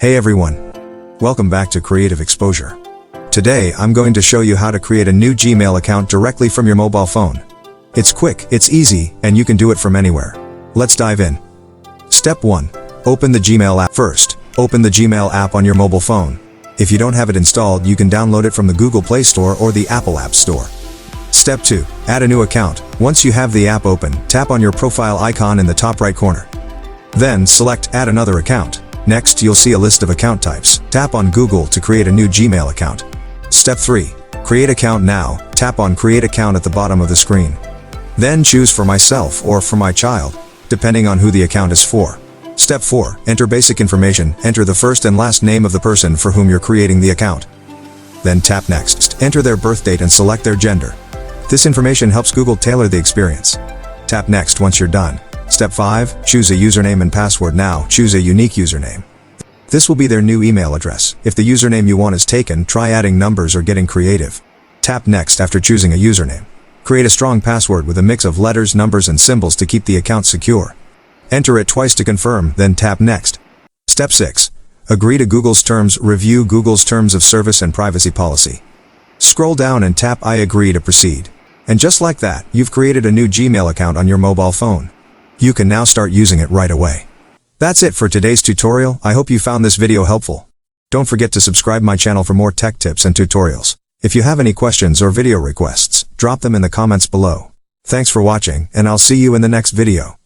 Hey everyone. Welcome back to Creative Exposure. Today I'm going to show you how to create a new Gmail account directly from your mobile phone. It's quick, it's easy, and you can do it from anywhere. Let's dive in. Step 1. Open the Gmail app. First, open the Gmail app on your mobile phone. If you don't have it installed, you can download it from the Google Play Store or the Apple App Store. Step 2. Add a new account. Once you have the app open, tap on your profile icon in the top right corner. Then select Add another account. Next, you'll see a list of account types. Tap on Google to create a new Gmail account. Step 3. Create account now. Tap on Create account at the bottom of the screen. Then choose for myself or for my child, depending on who the account is for. Step 4. Enter basic information. Enter the first and last name of the person for whom you're creating the account. Then tap Next. Enter their birth date and select their gender. This information helps Google tailor the experience. Tap Next once you're done. Step 5. Choose a username and password. Now, choose a unique username. This will be their new email address. If the username you want is taken, try adding numbers or getting creative. Tap Next after choosing a username. Create a strong password with a mix of letters, numbers, and symbols to keep the account secure. Enter it twice to confirm, then tap Next. Step 6. Agree to Google's terms. Review Google's terms of service and privacy policy. Scroll down and tap I agree to proceed. And just like that, you've created a new Gmail account on your mobile phone. You can now start using it right away. That's it for today's tutorial. I hope you found this video helpful. Don't forget to subscribe my channel for more tech tips and tutorials. If you have any questions or video requests, drop them in the comments below. Thanks for watching, and I'll see you in the next video.